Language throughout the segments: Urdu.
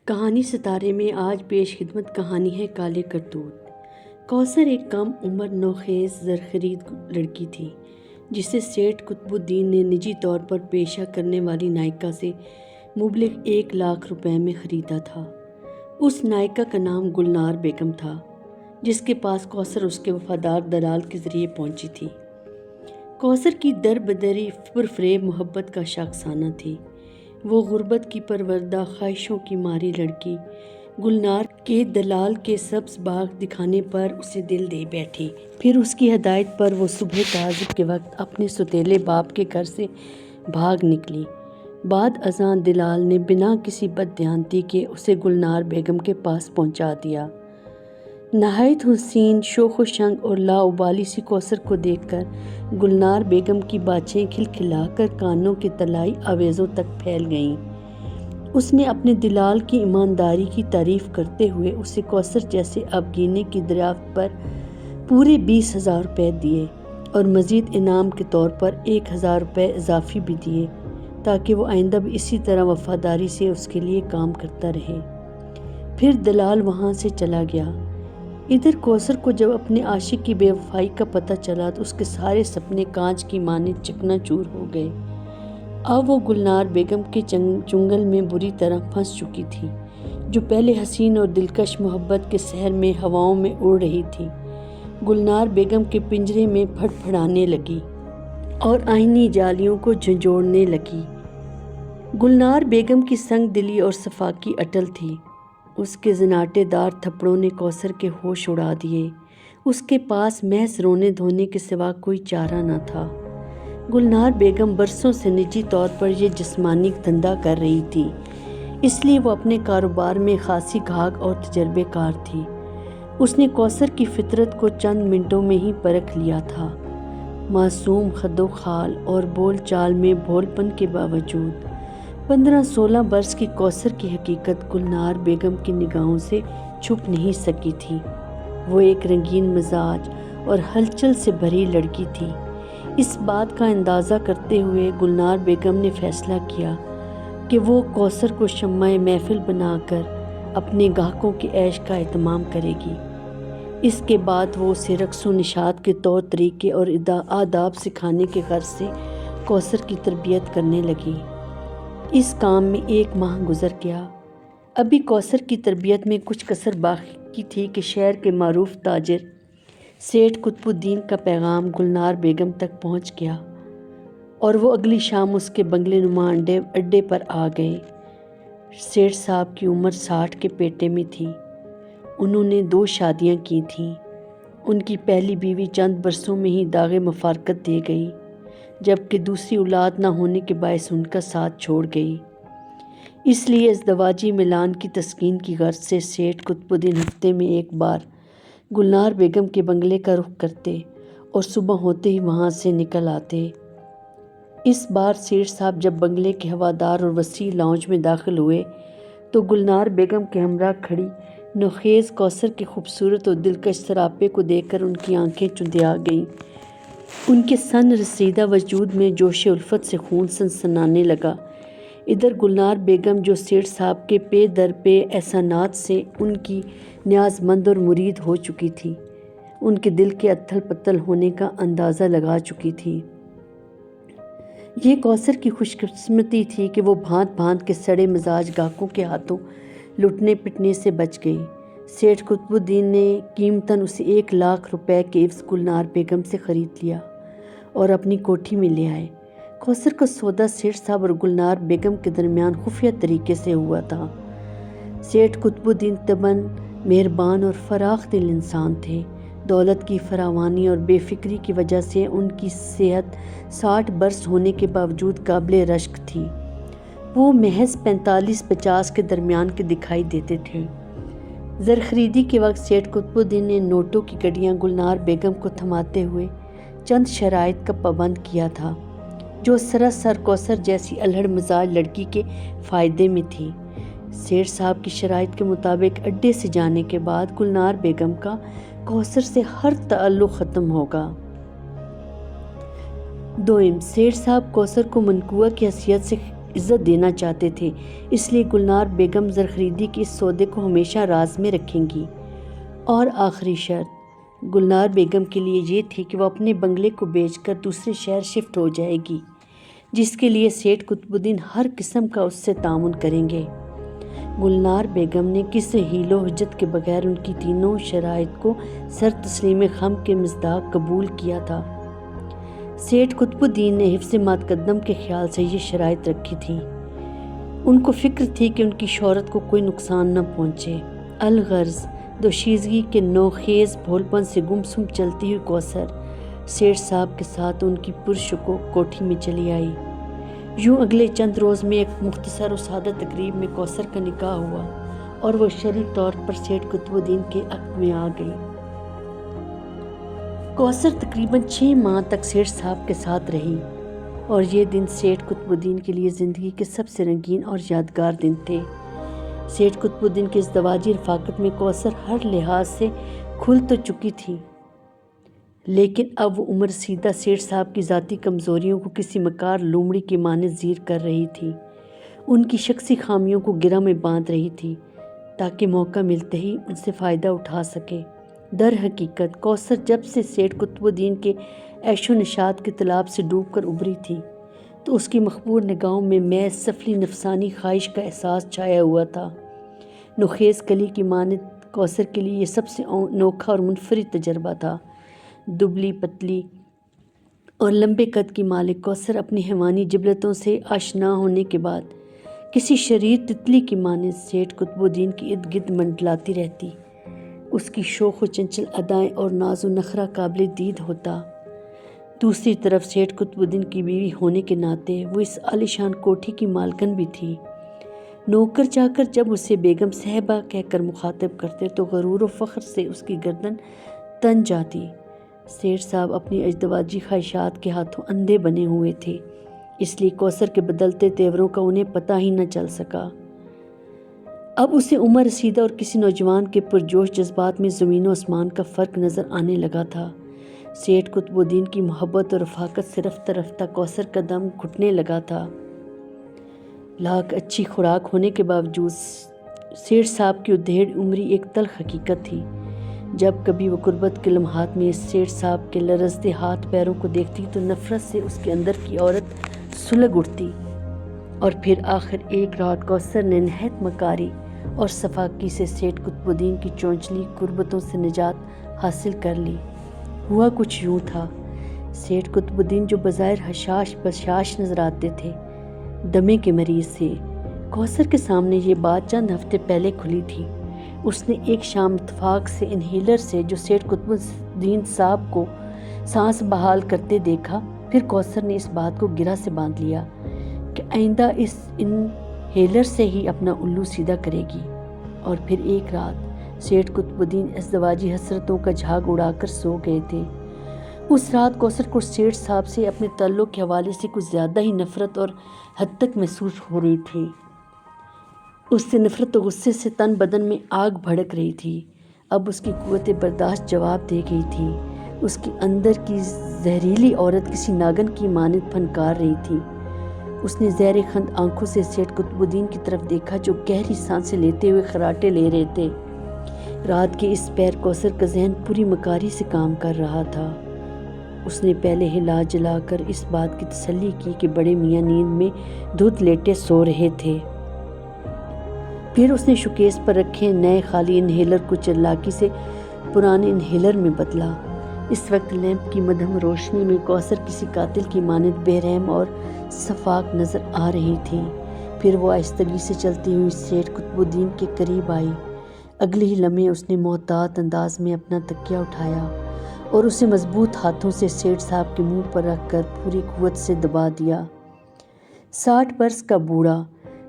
کہانی ستارے میں آج پیش خدمت کہانی ہے کالے کرتوت۔ کوثر ایک کم عمر نوخیز زرخرید لڑکی تھی جسے سیٹھ قطب الدین نے نجی طور پر پیشہ کرنے والی نائکا سے مبلغ 1,00,000 روپے میں خریدا تھا۔ اس نائکا کا نام گلنار بیگم تھا جس کے پاس کوثر اس کے وفادار دلال کے ذریعے پہنچی تھی۔ کوثر کی در بدری پرفریب محبت کا شاخسانہ تھی۔ وہ غربت کی پروردہ خواہشوں کی ماری لڑکی گلنار کے دلال کے سبز باغ دکھانے پر اسے دل دے بیٹھی۔ پھر اس کی ہدایت پر وہ صبح تعزب کے وقت اپنے سوتیلے باپ کے گھر سے بھاگ نکلی۔ بعد ازاں دلال نے بنا کسی بددیانتی کے اسے گلنار بیگم کے پاس پہنچا دیا۔ نہایت حسین، شوخ و شنگ اور لاابالی سی کوثر کو دیکھ کر گلنار بیگم کی باچیں کھلکھلا کر کانوں کے طلائی آویزوں تک پھیل گئیں۔ اس نے اپنے دلال کی ایمانداری کی تعریف کرتے ہوئے اسے کوثر جیسے ابگینے کی دریافت پر پورے 20,000 روپے دیے اور مزید انعام کے طور پر 1,000 روپے اضافی بھی دیے تاکہ وہ آئندہ بھی اسی طرح وفاداری سے اس کے لیے کام کرتا رہے۔ پھر دلال وہاں سے چلا گیا۔ ادھر کوثر کو جب اپنے عاشق کی بے وفائی کا پتہ چلا تو اس کے سارے سپنے کانچ کی مانند چکنا چور ہو گئے۔ اب وہ گلنار بیگم کے چنگل میں بری طرح پھنس چکی تھی جو پہلے حسین اور دلکش محبت کے سحر میں ہواؤں میں اڑ رہی تھی۔ گلنار بیگم کے پنجرے میں پھڑ پھڑانے لگی اور آئینی جالیوں کو جھنجھوڑنے لگی۔ گلنار بیگم کی سنگ دلی اور صفاکی اٹل تھی۔ اس کے زناٹے دار تھپڑوں نے کوثر کے ہوش اڑا دیے۔ اس کے پاس محض رونے دھونے کے سوا کوئی چارہ نہ تھا۔ گلنار بیگم برسوں سے نجی طور پر یہ جسمانی دھندا کر رہی تھی، اس لیے وہ اپنے کاروبار میں خاصی گاہک اور تجربے کار تھی۔ اس نے کوثر کی فطرت کو چند منٹوں میں ہی پرکھ لیا تھا۔ معصوم خد و خال اور بول چال میں بھول پن کے باوجود 15-16 برس کی کوثر کی حقیقت گلنار بیگم کی نگاہوں سے چھپ نہیں سکی تھی۔ وہ ایک رنگین مزاج اور ہلچل سے بھری لڑکی تھی۔ اس بات کا اندازہ کرتے ہوئے گلنار بیگم نے فیصلہ کیا کہ وہ کوثر کو شمع محفل بنا کر اپنے گاہکوں کے عیش کا اہتمام کرے گی۔ اس کے بعد وہ اسے رقص و نشاط کے طور طریقے اور آداب سکھانے کے غرض سے کوثر کی تربیت کرنے لگی۔ اس کام میں 1 ماہ گزر گیا۔ ابھی کوثر کی تربیت میں کچھ کسر باقی تھی کہ شہر کے معروف تاجر سیٹھ قطب الدین کا پیغام گلنار بیگم تک پہنچ گیا اور وہ اگلی شام اس کے بنگلے نما اڈے پر آ گئے۔ سیٹھ صاحب کی عمر 60 کے پیٹے میں تھی۔ انہوں نے 2 شادیاں کی تھیں۔ ان کی پہلی بیوی چند برسوں میں ہی داغ مفارقت دے گئی جبکہ دوسری اولاد نہ ہونے کے باعث ان کا ساتھ چھوڑ گئی۔ اس لیے ازدواجی ملان کی تسکین کی غرض سے سیٹھ قطب الدین ہفتے میں 1 بار گلنار بیگم کے بنگلے کا رخ کرتے اور صبح ہوتے ہی وہاں سے نکل آتے۔ اس بار سیٹھ صاحب جب بنگلے کے ہوادار اور وسیع لاؤنج میں داخل ہوئے تو گلنار بیگم کے ہمراہ کھڑی نوخیز کوثر کے خوبصورت اور دلکش سراپے کو دیکھ کر ان کی آنکھیں چندھیا گئیں۔ ان کے سن رسیدہ وجود میں جوش الفت سے خون سنسنانے لگا۔ ادھر گلنار بیگم جو سیٹھ صاحب کے پے در پے احسانات سے ان کی نیاز مند اور مرید ہو چکی تھی، ان کے دل کے اتھل پتھل ہونے کا اندازہ لگا چکی تھی۔ یہ کوثر کی خوش قسمتی تھی کہ وہ بھانت بھانت کے سڑے مزاج گاہکوں کے ہاتھوں لٹنے پٹنے سے بچ گئی۔ سیٹھ قطب الدین نے قیمتاً اسے 1,00,000 روپے کے عوض گلنار بیگم سے خرید لیا اور اپنی کوٹھی میں لے آئے۔ کوثر کا سودا سیٹھ صاحب اور گلنار بیگم کے درمیان خفیہ طریقے سے ہوا تھا۔ سیٹھ قطب الدین طبعاً مہربان اور فراخ دل انسان تھے۔ دولت کی فراوانی اور بے فکری کی وجہ سے ان کی صحت 60 برس ہونے کے باوجود قابل رشک تھی۔ وہ محض 45-50 کے درمیان کے دکھائی دیتے تھے۔ زرخریدی کے وقت سیٹھ قطب الدین نے نوٹوں کی گڈیاں گلنار بیگم کو تھماتے ہوئے چند شرائط کا پابند کیا تھا جو سراسر کوثر جیسی الہڑ مزاج لڑکی کے فائدے میں تھی۔ سیٹھ صاحب کی شرائط کے مطابق اڈے سے جانے کے بعد گلنار بیگم کا کوثر سے ہر تعلق ختم ہوگا۔ دوئم، سیٹھ صاحب کوثر کو منقوہ کی حیثیت سے عزت دینا چاہتے تھے، اس لیے گلنار بیگم زرخریدی کے اس سودے کو ہمیشہ راز میں رکھیں گی۔ اور آخری شرط گلنار بیگم کے لیے یہ تھی کہ وہ اپنے بنگلے کو بیچ کر دوسرے شہر شفٹ ہو جائے گی، جس کے لیے سیٹھ قطب الدین ہر قسم کا اس سے تعاون کریں گے۔ گلنار بیگم نے کسی حیل و حجت کے بغیر ان کی تینوں شرائط کو سر تسلیم خم کے مصداق قبول کیا تھا۔ سیٹھ قطب الدین نے حفظ مقدم کے خیال سے یہ شرائط رکھی تھیں۔ ان کو فکر تھی کہ ان کی شہرت کو کوئی نقصان نہ پہنچے۔ الغرض دوشیزگی کے نوخیز بھولپن سے گمسم چلتی ہوئی کوثر سیٹھ صاحب کے ساتھ ان کی پرشکوہ کوٹھی میں چلی آئی۔ یوں اگلے چند روز میں ایک مختصر و سادہ تقریب میں کوثر کا نکاح ہوا اور وہ شرعی طور پر سیٹھ قطب الدین کے عقد میں آ گئی۔ کوثر تقریباً 6 ماہ تک سیٹھ صاحب کے ساتھ رہی اور یہ دن سیٹھ قطب الدین کے لیے زندگی کے سب سے رنگین اور یادگار دن تھے۔ سیٹھ قطب الدین کی ازدواجی رفاقت میں کوثر ہر لحاظ سے کھل تو چکی تھی، لیکن اب وہ عمر رسیدہ سیٹھ صاحب کی ذاتی کمزوریوں کو کسی مکار لومڑی کے مانند زیر کر رہی تھی، ان کی شخصی خامیوں کو گرہ میں باندھ رہی تھی تاکہ موقع ملتے ہی ان سے فائدہ اٹھا سکے۔ در حقیقت کوثر جب سے سیٹھ قطب الدین کے عیش و نشاط کے تالاب سے ڈوب کر ابھری تھی تو اس کی مخبور نگاہوں میں محض سفلی نفسانی خواہش کا احساس چھایا ہوا تھا۔ نوخیز کلی کی مانند کوثر کے لیے یہ سب سے انوکھا اور منفرد تجربہ تھا۔ دبلی پتلی اور لمبے قد کی مالک کوثر اپنی حیوانی جبلتوں سے آشنا ہونے کے بعد کسی شریر تتلی کی مانند سیٹھ قطب الدین کے ارد گرد منڈلاتی رہتی۔ اس کی شوخ و چنچل ادائیں اور ناز و نخرہ قابل دید ہوتا۔ دوسری طرف سیٹھ قطب الدین کی بیوی ہونے کے ناطے وہ اس عالیشان کوٹھی کی مالکن بھی تھی۔ نوکر چاکر جب اسے بیگم صاحبہ کہہ کر مخاطب کرتے تو غرور و فخر سے اس کی گردن تن جاتی۔ سیٹھ صاحب اپنی ازدواجی خواہشات کے ہاتھوں اندھے بنے ہوئے تھے، اس لیے کوثر کے بدلتے تیوروں کا انہیں پتہ ہی نہ چل سکا۔ اب اسے عمر رسیدہ اور کسی نوجوان کے پرجوش جذبات میں زمین و آسمان کا فرق نظر آنے لگا تھا۔ سیٹھ قطب الدین کی محبت اور رفاقت سے رفتہ رفتہ کوثر کا دم گھٹنے لگا تھا۔ لاکھ اچھی خوراک ہونے کے باوجود سیٹھ صاحب کی ادھیڑ عمری ایک تلخ حقیقت تھی۔ جب کبھی وہ غربت کے لمحات میں سیٹھ صاحب کے لرزتے ہاتھ پیروں کو دیکھتی تو نفرت سے اس کے اندر کی عورت سلگ اٹھتی۔ اور پھر آخر ایک رات کوثر نے نہایت مکاری اور صفاقی سے سیٹھ قطب الدین کی چونچلی قربتوں سے نجات حاصل کر لی۔ ہوا کچھ یوں تھا، سیٹھ قطب الدین جو بظاہر حشاش بشاش نظر آتے تھے، دمے کے مریض تھے۔ کوثر کے سامنے یہ بات چند ہفتے پہلے کھلی تھی۔ اس نے ایک شام اتفاق سے انہیلر سے جو سیٹھ قطب الدین صاحب کو سانس بحال کرتے دیکھا، پھر کوثر نے اس بات کو گرہ سے باندھ لیا کہ آئندہ اس انہیلر سے ہی اپنا الو سیدھا کرے گی۔ اور پھر ایک رات سیٹھ قطب الدین ازدواجی حسرتوں کا جھاگ اڑا کر سو گئے تھے۔ اس رات کوثر کو سیٹھ صاحب سے اپنے تعلق کے حوالے سے کچھ زیادہ ہی نفرت اور حد تک محسوس ہو رہی تھی۔ اس سے نفرت و غصے سے تن بدن میں آگ بھڑک رہی تھی۔ اب اس کی قوت برداشت جواب دے گئی تھی۔ اس کے اندر کی زہریلی عورت کسی ناگن کی مانند پھنکار رہی تھی۔ اس نے زیر خند آنکھوں سے سیٹھ قطب الدین کی طرف دیکھا جو گہری سانسیں لیتے ہوئے خراٹے لے رہے تھے۔ رات کے اس پہر کوثر کا ذہن پوری مکاری سے کام کر رہا تھا۔ اس نے پہلے ہلا جلا کر اس بات کی تسلی کی کہ بڑے میاں نیند میں دھت لیٹے سو رہے تھے۔ پھر اس نے شوکیس پر رکھے نئے خالی انہیلر کو چالاکی سے پرانے انہیلر میں بدلا۔ اس وقت لیمپ کی مدھم روشنی میں کوثر کسی قاتل کی مانند بے رحم اور شفاق نظر آ رہی تھی۔ پھر وہ آہستگی سے چلتی ہوئی سیٹھ قطب الدین کے قریب آئی۔ اگلے ہی لمحے اس نے محتاط انداز میں اپنا تکیہ اٹھایا اور اسے مضبوط ہاتھوں سے سیٹھ صاحب کے منہ پر رکھ کر پوری قوت سے دبا دیا۔ 60 برس کا بوڑھا،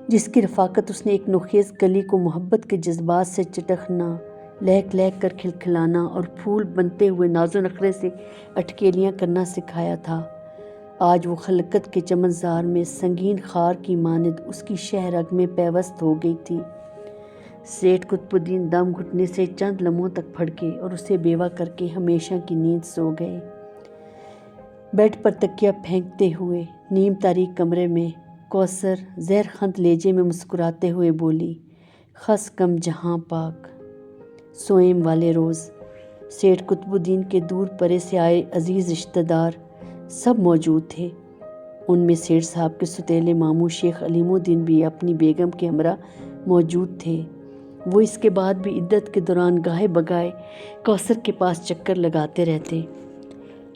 جس کی رفاقت اس نے ایک نوخیز کلی کو محبت کے جذبات سے چٹکنا، لہک لہک کر کھلکھلانا اور پھول بنتے ہوئے ناز و نخرے سے اٹکیلیاں کرنا سکھایا تھا، آج وہ خلقت کے چمنزار میں سنگین خار کی مانند اس کی شہ رگ میں پیوست ہو گئی تھی۔ سیٹھ قطب الدین دم گھٹنے سے چند لمحوں تک پھڑکے اور اسے بیوہ کر کے ہمیشہ کی نیند سو گئے۔ بیڈ پر تکیہ پھینکتے ہوئے نیم تاریک کمرے میں کوثر زہر خند لہجے میں مسکراتے ہوئے بولی، خس کم جہاں پاک۔ سوئم والے روز سیٹھ قطب الدین کے دور پرے سے آئے عزیز رشتہ دار سب موجود تھے۔ ان میں سیٹھ صاحب کے ستیلے ماموں شیخ علیم الدین بھی اپنی بیگم کے ہمراہ موجود تھے۔ وہ اس کے بعد بھی عدت کے دوران گاہے بگائے کوثر کے پاس چکر لگاتے رہتے۔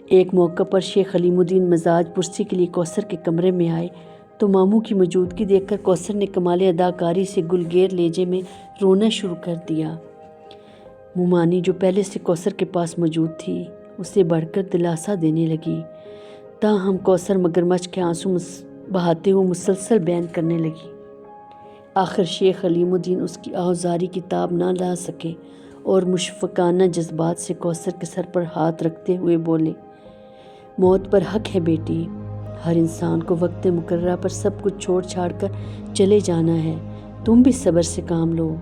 ایک موقع پر شیخ علیم الدین مزاج پرسی کے لیے کوثر کے کمرے میں آئے تو ماموں کی موجودگی دیکھ کر کوثر نے کمال اداکاری سے گلگیر لہجے میں رونا شروع کر دیا۔ مومانی جو پہلے سے کوثر کے پاس موجود تھی اسے بڑھ کر دلاسا دینے لگی، تاہم کوثر مگرمچھ کے آنسو بہاتے ہوئے مسلسل بیان کرنے لگی۔ آخر شیخ علیم الدین اس کی آہوزاری کی تاب نہ لا سکے اور مشفقانہ جذبات سے کوثر کے سر پر ہاتھ رکھتے ہوئے بولے، موت پر حق ہے بیٹی، ہر انسان کو وقت مقررہ پر سب کچھ چھوڑ چھاڑ کر چلے جانا ہے، تم بھی صبر سے کام لو۔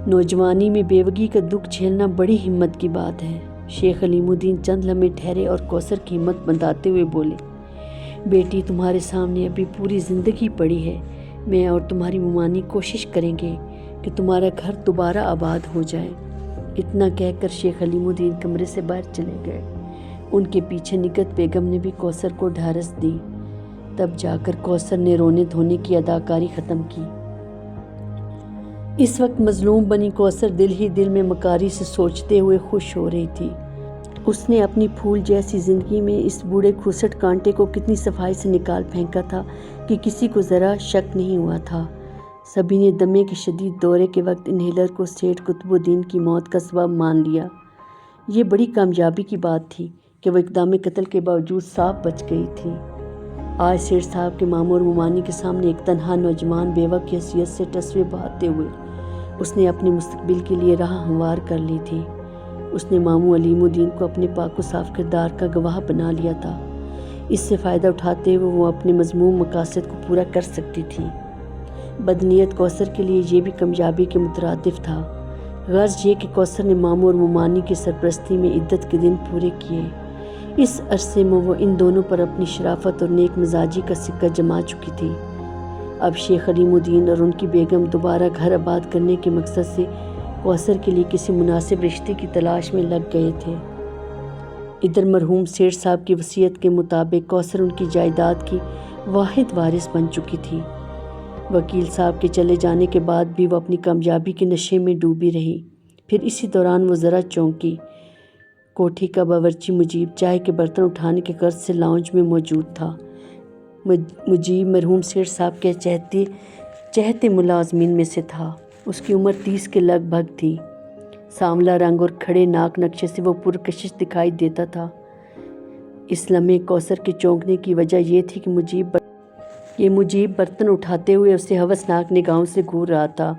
نوجوانی میں بیوگی کا دکھ جھیلنا بڑی ہمت کی بات ہے۔ شیخ علیم الدین چند لمحے ٹھہرے اور کوثر کی ہمت بندھاتے ہوئے بولے، بیٹی تمہارے سامنے ابھی پوری زندگی پڑی ہے، میں اور تمہاری مومانی کوشش کریں گے کہ تمہارا گھر دوبارہ آباد ہو جائے۔ اتنا کہہ کر شیخ علیم الدین کمرے سے باہر چلے گئے۔ ان کے پیچھے نگہت بیگم نے بھی کوثر کو ڈھارس دی، تب جا کر کوثر نے رونے دھونے کی اداکاری ختم کی۔ اس وقت مظلوم بنی کوثر دل ہی دل میں مکاری سے سوچتے ہوئے خوش ہو رہی تھی۔ اس نے اپنی پھول جیسی زندگی میں اس بوڑھے کھوسٹ کانٹے کو کتنی صفائی سے نکال پھینکا تھا کہ کسی کو ذرا شک نہیں ہوا تھا۔ سبھی نے دمے کے شدید دورے کے وقت انہیلر کو سیٹھ قطب الدین کی موت کا سبب مان لیا۔ یہ بڑی کامیابی کی بات تھی کہ وہ اقدام قتل کے باوجود صاف بچ گئی تھی۔ آج سیٹھ صاحب کے ماموں اور مومانی کے سامنے ایک تنہا نوجوان بیوہ کی حیثیت سے ٹسوے بہاتے ہوئے اس نے اپنے مستقبل کے لیے راہ ہموار کر لی تھی۔ اس نے ماموں علیم الدین کو اپنے پاک و صاف کردار کا گواہ بنا لیا تھا۔ اس سے فائدہ اٹھاتے ہوئے وہ اپنے مذموم مقاصد کو پورا کر سکتی تھی۔ بدنیت کوثر کے لیے یہ بھی کامیابی کے مترادف تھا۔ غرض یہ کہ کوثر نے ماموں اور مومانی کی سرپرستی میں عدت کے دن پورے کیے۔ اس عرصے میں وہ ان دونوں پر اپنی شرافت اور نیک مزاجی کا سکہ جما چکی تھی۔ اب شیخ علیم الدین اور ان کی بیگم دوبارہ گھر آباد کرنے کے مقصد سے کوثر کے لیے کسی مناسب رشتے کی تلاش میں لگ گئے تھے۔ ادھر مرحوم سیٹھ صاحب کی وصیت کے مطابق کوثر ان کی جائیداد کی واحد وارث بن چکی تھی۔ وکیل صاحب کے چلے جانے کے بعد بھی وہ اپنی کامیابی کے نشے میں ڈوبی رہی۔ پھر اسی دوران وہ ذرا چونکی۔ کوٹھی کا باورچی مجیب چائے کے برتن اٹھانے کے غرض سے لاؤنج میں موجود تھا۔ مجیب مرحوم سیٹھ صاحب کے چہتے ملازمین میں سے تھا۔ اس کی عمر 30 کے لگ بھگ تھی۔ سانولا رنگ اور کھڑے ناک نقشے سے وہ پرکشش دکھائی دیتا تھا۔ اس لمحے کوثر کے چونکنے کی وجہ یہ تھی کہ مجیب برتن اٹھاتے ہوئے اسے ہوسناک نگاہوں سے گھور رہا تھا۔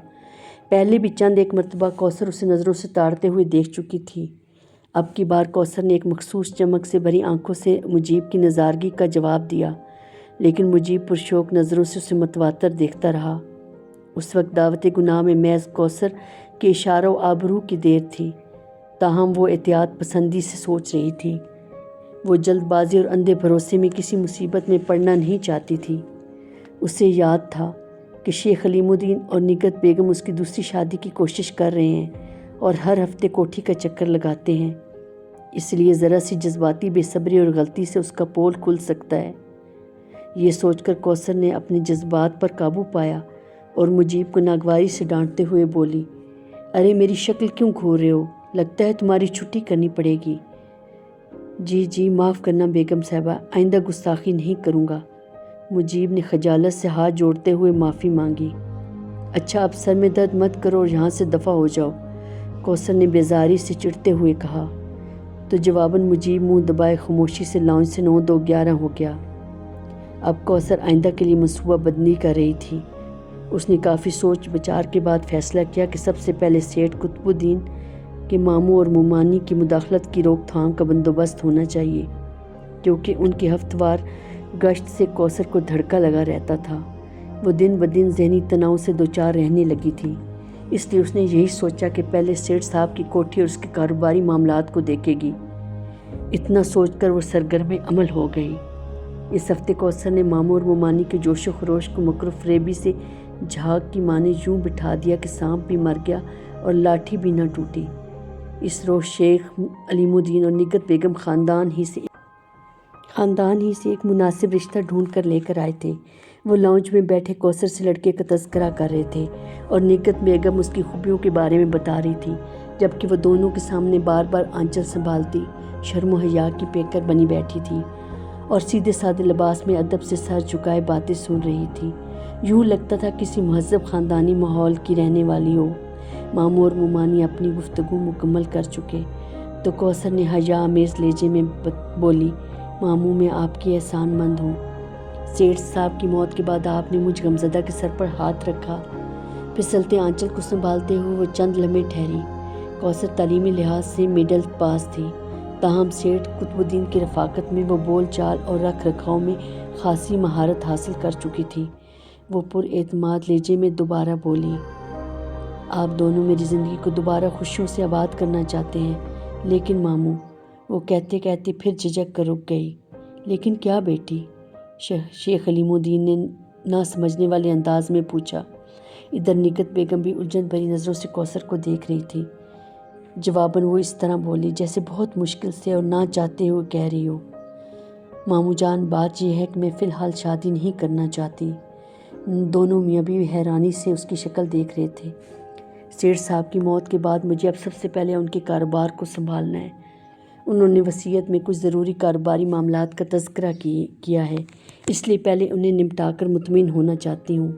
پہلے بھی چند ایک مرتبہ کوثر اسے نظروں سے تاڑتے ہوئے دیکھ چکی تھی۔ اب کی بار کوثر نے ایک مخصوص چمک سے بھری آنکھوں سے مجیب کی نظارگی کا جواب دیا، لیکن مجیب پرشوق نظروں سے اسے متواتر دیکھتا رہا۔ اس وقت دعوت گناہ میں محض کوثر کے اشارہ و آبرو کی دیر تھی، تاہم وہ احتیاط پسندی سے سوچ رہی تھی۔ وہ جلد بازی اور اندھے بھروسے میں کسی مصیبت میں پڑنا نہیں چاہتی تھی۔ اسے یاد تھا کہ شیخ علیم الدین اور نگہت بیگم اس کی دوسری شادی کی کوشش کر رہے ہیں اور ہر ہفتے کوٹھی کا چکر لگاتے ہیں، اس لیے ذرا سی جذباتی بے صبری اور غلطی سے اس کا پول کھل سکتا ہے۔ یہ سوچ کر کوثر نے اپنے جذبات پر قابو پایا اور مجیب کو ناگواری سے ڈانٹتے ہوئے بولی، ارے میری شکل کیوں گھور رہے ہو؟ لگتا ہے تمہاری چھٹی کرنی پڑے گی۔ جی معاف کرنا بیگم صاحبہ، آئندہ گستاخی نہیں کروں گا۔ مجیب نے خجالت سے ہاتھ جوڑتے ہوئے معافی مانگی۔ اچھا اب سر میں درد مت کرو اور یہاں سے دفع ہو جاؤ، کوثر نے بیزاری سے چڑھتے ہوئے کہا۔ تو جواباً مجیب منہ دبائے خاموشی سے لاؤنج سے 9:11 ہو گیا۔ اب کوثر آئندہ کے لیے منصوبہ بندی کر رہی تھی۔ اس نے کافی سوچ بچار کے بعد فیصلہ کیا کہ سب سے پہلے سیٹھ قطب الدین کے ماموں اور مومانی کی مداخلت کی روک تھام کا بندوبست ہونا چاہیے، کیونکہ ان کی ہفتہ وار گشت سے کوثر کو دھڑکا لگا رہتا تھا۔ وہ دن بدن ذہنی تناؤ سے دوچار رہنے لگی تھی، اس لیے اس نے یہی سوچا کہ پہلے سیٹھ صاحب کی کوٹھی اور اس کے کاروباری معاملات کو دیکھے گی۔ اتنا سوچ کر وہ سرگرم عمل ہو گئی۔ اس ہفتے کوثر نے ماموں اور مومانی کے جوش و خروش کو مکر و فریبی سے جھاگ کی ماں نے یوں بٹھا دیا کہ سانپ بھی مر گیا اور لاٹھی بھی نہ ٹوٹی۔ اس روز شیخ علیم الدین اور نگہت بیگم خاندان ہی سے ایک مناسب رشتہ ڈھونڈ کر لے کر آئے تھے۔ وہ لاؤنج میں بیٹھے کوثر سے لڑکے کا تذکرہ کر رہے تھے اور نگہت بیگم اس کی خوبیوں کے بارے میں بتا رہی تھی، جبکہ وہ دونوں کے سامنے بار بار آنچل سنبھالتی شرم و حیا کی پیکر بنی بیٹھی تھی اور سیدھے سادے لباس میں ادب سے سر جھکائے باتیں سن رہی تھی۔ یوں لگتا تھا کسی مہذب خاندانی ماحول کی رہنے والی ہو۔ ماموں اور مومانی اپنی گفتگو مکمل کر چکے تو کوثر نے حیا آمیز لہجے میں بولی، ماموں میں آپ کی احسان مند ہوں۔ سیٹھ صاحب کی موت کے بعد آپ نے مجھ غمزدہ کے سر پر ہاتھ رکھا۔ پھسلتے آنچل کو سنبھالتے ہوئے وہ چند لمحے ٹھہری۔ کوثر تعلیمی لحاظ سے مڈل پاس تھی، تاہم سیٹھ قطب الدین کی رفاقت میں وہ بول چال اور رکھ رکھاؤ میں خاصی مہارت حاصل کر چکی تھی۔ وہ پر اعتماد لہجے میں دوبارہ بولی، آپ دونوں میری زندگی کو دوبارہ خوشیوں سے آباد کرنا چاہتے ہیں، لیکن ماموں، وہ کہتے کہتے پھر جھجک کر رک گئی۔ لیکن کیا بیٹی؟ شیخ علیم الدین نے نہ سمجھنے والے انداز میں پوچھا۔ ادھر نگہت بیگم بھی الجھن بھری نظروں سے کوثر کو دیکھ رہی تھی۔ جواباً وہ اس طرح بولی جیسے بہت مشکل سے اور نہ چاہتے ہوئے کہہ رہی ہو، ماموں جان، بات یہ ہے کہ میں فی الحال شادی نہیں کرنا چاہتی۔ دونوں میاں بیوی حیرانی سے اس کی شکل دیکھ رہے تھے۔ سیٹھ صاحب کی موت کے بعد مجھے اب سب سے پہلے ان کے کاروبار کو سنبھالنا ہے۔ انہوں نے وصیت میں کچھ ضروری کاروباری معاملات کا تذکرہ کیا ہے، اس لیے پہلے انہیں نمٹا کر مطمئن ہونا چاہتی ہوں۔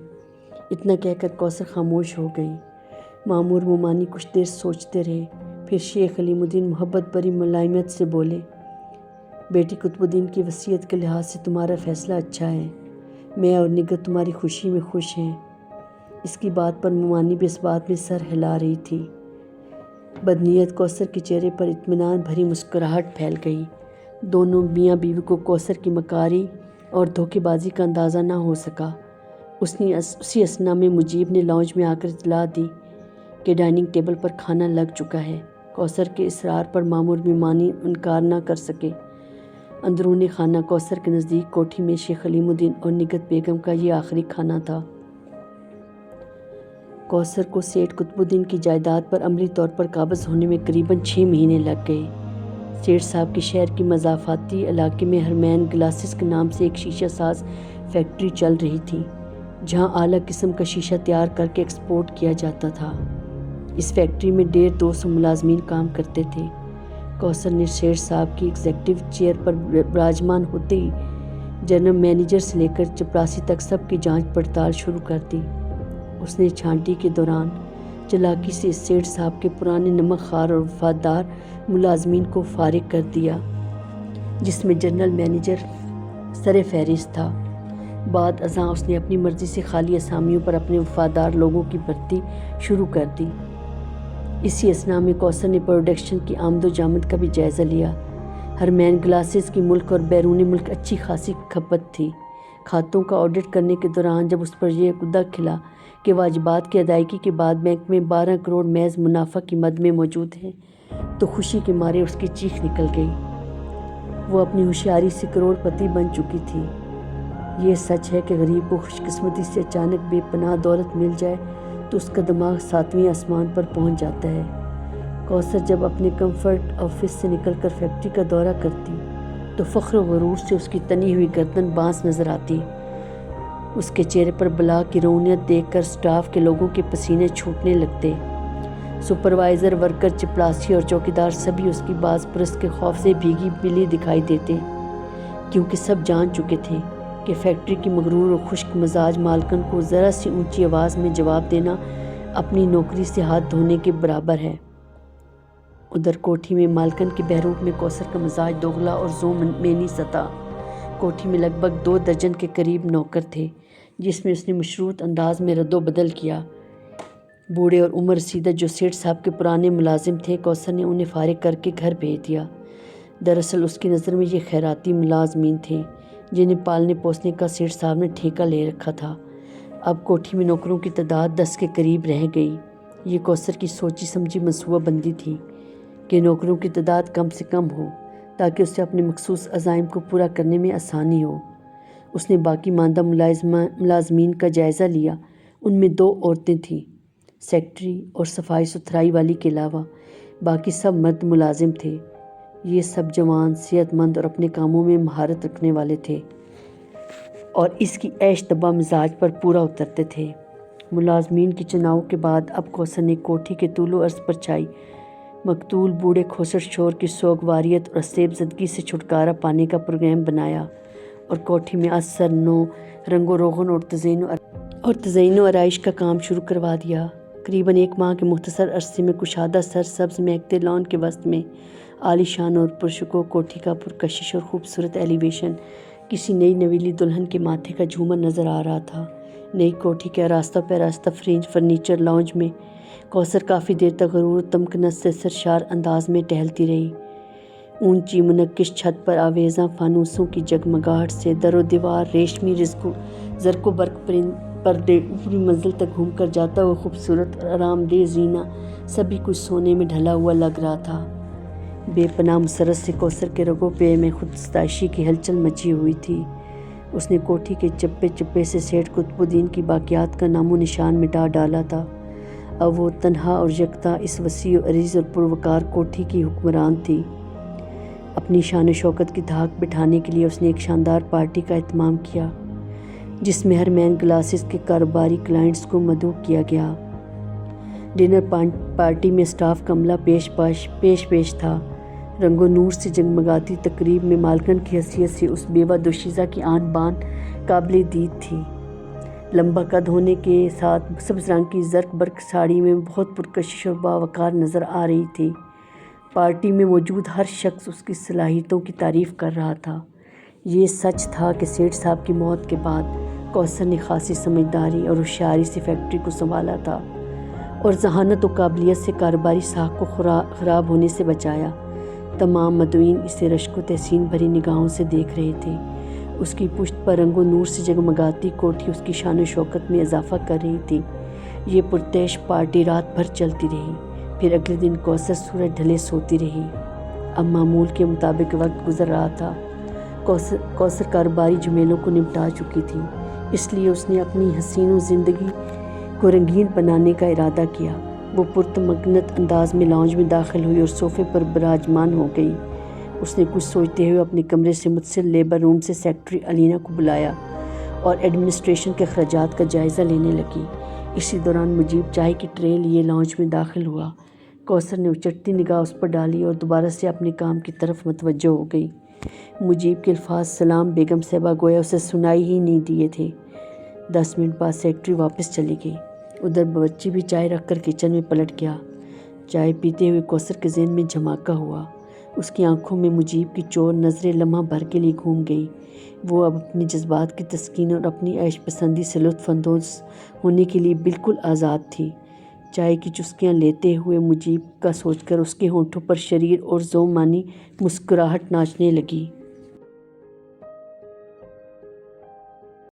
اتنا کہہ کر کوثر خاموش ہو گئی۔ ماموں اور مومانی کچھ دیر سوچتے رہے، پھر شیخ علیم الدین محبت بھری ملائمت سے بولے، بیٹی قطب الدین کی وصیت کے لحاظ سے تمہارا فیصلہ اچھا ہے۔ میں اور نگہت تمہاری خوشی میں خوش ہیں۔ اس کی بات پر مومانی بھی اس بات میں سر ہلا رہی تھی۔ بدنیت کوثر کے چہرے پر اطمینان بھری مسکراہٹ پھیل گئی۔ دونوں میاں بیوی کو کوثر کی مکاری اور دھوکے بازی کا اندازہ نہ ہو سکا۔ اسی اثنا میں مجیب نے لاؤنج میں آ کر اطلاع دی کہ ڈائننگ ٹیبل پر کھانا لگ چکا ہے۔ کوثر کے اصرار پر ماموں اور مومانی انکار نہ کر سکے۔ اندرون خانہ کوثر کے نزدیک کوٹھی میں شیخ علیم الدین اور نگہت بیگم کا یہ آخری کھانا تھا۔ کوثر کو سیٹھ قطب الدین کی جائیداد پر عملی طور پر قابض ہونے میں قریباً 6 مہینے لگ گئے۔ سیٹھ صاحب کے شہر کے مضافاتی علاقے میں ہرمین گلاسز کے نام سے ایک شیشہ ساز فیکٹری چل رہی تھی، جہاں اعلیٰ قسم کا شیشہ تیار کر کے ایکسپورٹ کیا جاتا تھا۔ اس فیکٹری میں 150 ملازمین کام کرتے تھے۔ کوثر نے سیٹھ صاحب کی ایگزیکٹو چیئر پر براجمان ہوتے ہی جنرل مینیجر سے لے کر چپراسی تک سب کی جانچ پڑتال شروع کر دی۔ اس نے چھانٹی کے دوران چالاکی سے سیٹھ صاحب کے پرانے نمک خوار اور وفادار ملازمین کو فارغ کر دیا، جس میں جنرل مینیجر سر فہرست تھا۔ بعد ازاں اس نے اپنی مرضی سے خالی اسامیوں پر اپنے وفادار لوگوں کی بھرتی شروع کر دی۔ اسی اثنا میں کوثر نے پروڈکشن کی آمد و جامد کا بھی جائزہ لیا۔ ہرمین گلاسز کی ملک اور بیرون ملک اچھی خاصی کھپت تھی۔ کھاتوں کا آڈٹ کرنے کے دوران جب اس پر یہ عقدہ کھلا کہ واجبات کی ادائیگی کے بعد بینک میں 12 کروڑ محض منافع کی مد میں موجود ہیں، تو خوشی کے مارے اس کی چیخ نکل گئی۔ وہ اپنی ہوشیاری سے کروڑ پتی بن چکی تھی۔ یہ سچ ہے کہ غریب کو خوش قسمتی سے اچانک بے پناہ دولت مل جائے تو اس کا دماغ 7ویں آسمان پر پہنچ جاتا ہے۔ کوثر جب اپنے کمفرٹ آفس سے نکل کر فیکٹری کا دورہ کرتی تو فخر و غرور سے اس کی تنی ہوئی گردن بانس نظر آتی۔ اس کے چہرے پر بلا کی رونیت دیکھ کر سٹاف کے لوگوں کے پسینے چھوٹنے لگتے۔ سپروائزر، ورکر، چپراسی اور چوکیدار سبھی اس کی باز پرست کے خوف سے بھیگی بلی دکھائی دیتے، کیونکہ سب جان چکے تھے کہ فیکٹری کی مغرور اور خشک مزاج مالکن کو ذرا سی اونچی آواز میں جواب دینا اپنی نوکری سے ہاتھ دھونے کے برابر ہے۔ ادھر کوٹھی میں مالکن کے بہروپ میں کوثر کا مزاج دوغلا اور ذو معنی سا تھا۔ کوٹھی میں لگ بھگ 2 درجن کے قریب نوکر تھے، جس میں اس نے مشروط انداز میں رد و بدل کیا۔ بوڑھے اور عمر رسیدہ جو سیٹھ صاحب کے پرانے ملازم تھے، کوثر نے انہیں فارغ کر کے گھر بھیج دیا۔ دراصل اس کی نظر میں یہ خیراتی ملازمین تھے جنہیں پالنے پوسنے کا سیٹھ صاحب نے ٹھیکہ لے رکھا تھا۔ اب کوٹھی میں نوکروں کی تعداد 10 کے قریب رہ گئی۔ یہ کوثر کی سوچی سمجھی منصوبہ بندی تھی کہ نوکروں کی تعداد کم سے کم ہو، تاکہ اسے اپنے مخصوص عزائم کو پورا کرنے میں آسانی ہو۔ اس نے باقی ماندہ ملازمین کا جائزہ لیا۔ ان میں 2 عورتیں تھیں، سیکرٹری اور صفائی ستھرائی والی کے علاوہ باقی سب مرد ملازم تھے۔ یہ سب جوان، صحت مند اور اپنے کاموں میں مہارت رکھنے والے تھے اور اس کی عیش طبع مزاج پر پورا اترتے تھے۔ ملازمین کی چناؤ کے بعد اب کوثر نے کوٹھی کے طول و عرض پر چھائی مقتول بوڑھے کھوسر شور کی سوگواریت اور اسیب زدگی سے چھٹکارا پانے کا پروگرام بنایا اور کوٹھی میں از سر نو رنگ و روغن اور تزئین و آرائش کا کام شروع کروا دیا۔ قریباً 1 ماہ کے مختصر عرصے میں کشادہ سر سبز مہکتے لان کے وسط میں عالی شان اور پرشکوہ کوٹھی کا پرکشش اور خوبصورت ایلیویشن کسی نئی نویلی دلہن کے ماتھے کا جھومر نظر آ رہا تھا۔ نئی کوٹھی کے آراستہ پیراستہ فرنیچر لاؤنج میں کوثر کافی دیر تک غرور و تمکنت سے سرشار انداز میں ٹہلتی رہی۔ اونچی منقش چھت پر آویزاں فانوسوں کی جگمگاہٹ سے در و دیوار ریشمی زرق و برق پردے اوپری منزل تک گھوم کر جاتا ہوا خوبصورت اور آرام دہ زینہ سبھی کچھ سونے میں ڈھلا ہوا لگ رہا تھا۔ بے پناہ مسرت سے کوثر کے رگوں پے میں خود ستائشی کی ہلچل مچی ہوئی تھی۔ اس نے کوٹھی کے چپے چپے سے سیٹھ قطب الدین کی باقیات کا نام و نشان مٹا ڈالا تھا۔ اب وہ تنہا اور یکتا اس وسیع و عریض اور پروقار کوٹھی کی حکمران تھی۔ اپنی شان و شوکت کی دھاک بٹھانے کے لیے اس نے ایک شاندار پارٹی کا اہتمام کیا جس میں ہر مین گلاسز کے کاروباری کلائنٹس کو مدعو کیا گیا۔ ڈنر پارٹی میں اسٹاف کا عملہ پیش تھا۔ رنگ و نور سے جگمگاتی تقریب میں مالکن کی حیثیت سے اس بیوہ دوشیزہ کی آن بان قابل دید تھی۔ لمبا قد ہونے کے ساتھ سبز رنگ کی زرق برق ساڑی میں بہت پرکشش اور باوقار نظر آ رہی تھی۔ پارٹی میں موجود ہر شخص اس کی صلاحیتوں کی تعریف کر رہا تھا۔ یہ سچ تھا کہ سیٹھ صاحب کی موت کے بعد کوثر نے خاصی سمجھداری اور ہوشیاری سے فیکٹری کو سنبھالا تھا اور ذہانت و قابلیت سے کاروباری ساکھ کو خراب ہونے سے بچایا۔ تمام مدعوین اسے رشک و تحسین بھری نگاہوں سے دیکھ رہے تھے۔ اس کی پشت پر رنگ و نور سے جگمگاتی کوٹھی اس کی شان و شوکت میں اضافہ کر رہی تھی۔ یہ پرتعش پارٹی رات بھر چلتی رہی۔ پھر اگلے دن کوثر سورج ڈھلے سوتی رہی۔ اب معمول کے مطابق وقت گزر رہا تھا۔ کوثر کاروباری جھمیلوں کو نمٹا چکی تھی، اس لیے اس نے اپنی حسین زندگی کو رنگین بنانے کا ارادہ کیا۔ وہ پرتمکنت انداز میں لاؤنج میں داخل ہوئی اور صوفے پر براجمان ہو گئی۔ اس نے کچھ سوچتے ہوئے اپنے کمرے سے متصل لیبر روم سے سیکرٹری علینا کو بلایا اور ایڈمنسٹریشن کے اخراجات کا جائزہ لینے لگی۔ اسی دوران مجیب چائے کی ٹرے لیے لاؤنج میں داخل ہوا۔ کوثر نے اچٹتی نگاہ اس پر ڈالی اور دوبارہ سے اپنے کام کی طرف متوجہ ہو گئی۔ مجیب کے الفاظ سلام بیگم صاحبہ گویا اسے سنائی ہی نہیں دیے تھے۔ 10 منٹ بعد سیکرٹری واپس چلی گئی۔ ادھر باورچی بھی چائے رکھ کر کچن میں پلٹ گیا۔ چائے پیتے ہوئے کوثر کے ذہن میں جھماکہ ہوا۔ اس کی آنکھوں میں مجیب کی چور نظریں لمحہ بھر کے لیے گھوم گئی۔ وہ اب اپنے جذبات کی تسکین اور اپنی عیش پسندی سے لطف اندوز ہونے کے لیے بالکل آزاد تھی۔ چائے کی چسکیاں لیتے ہوئے مجیب کا سوچ کر اس کے ہونٹوں پر شریر اور ذوق مانی مسکراہٹ ناچنے لگی۔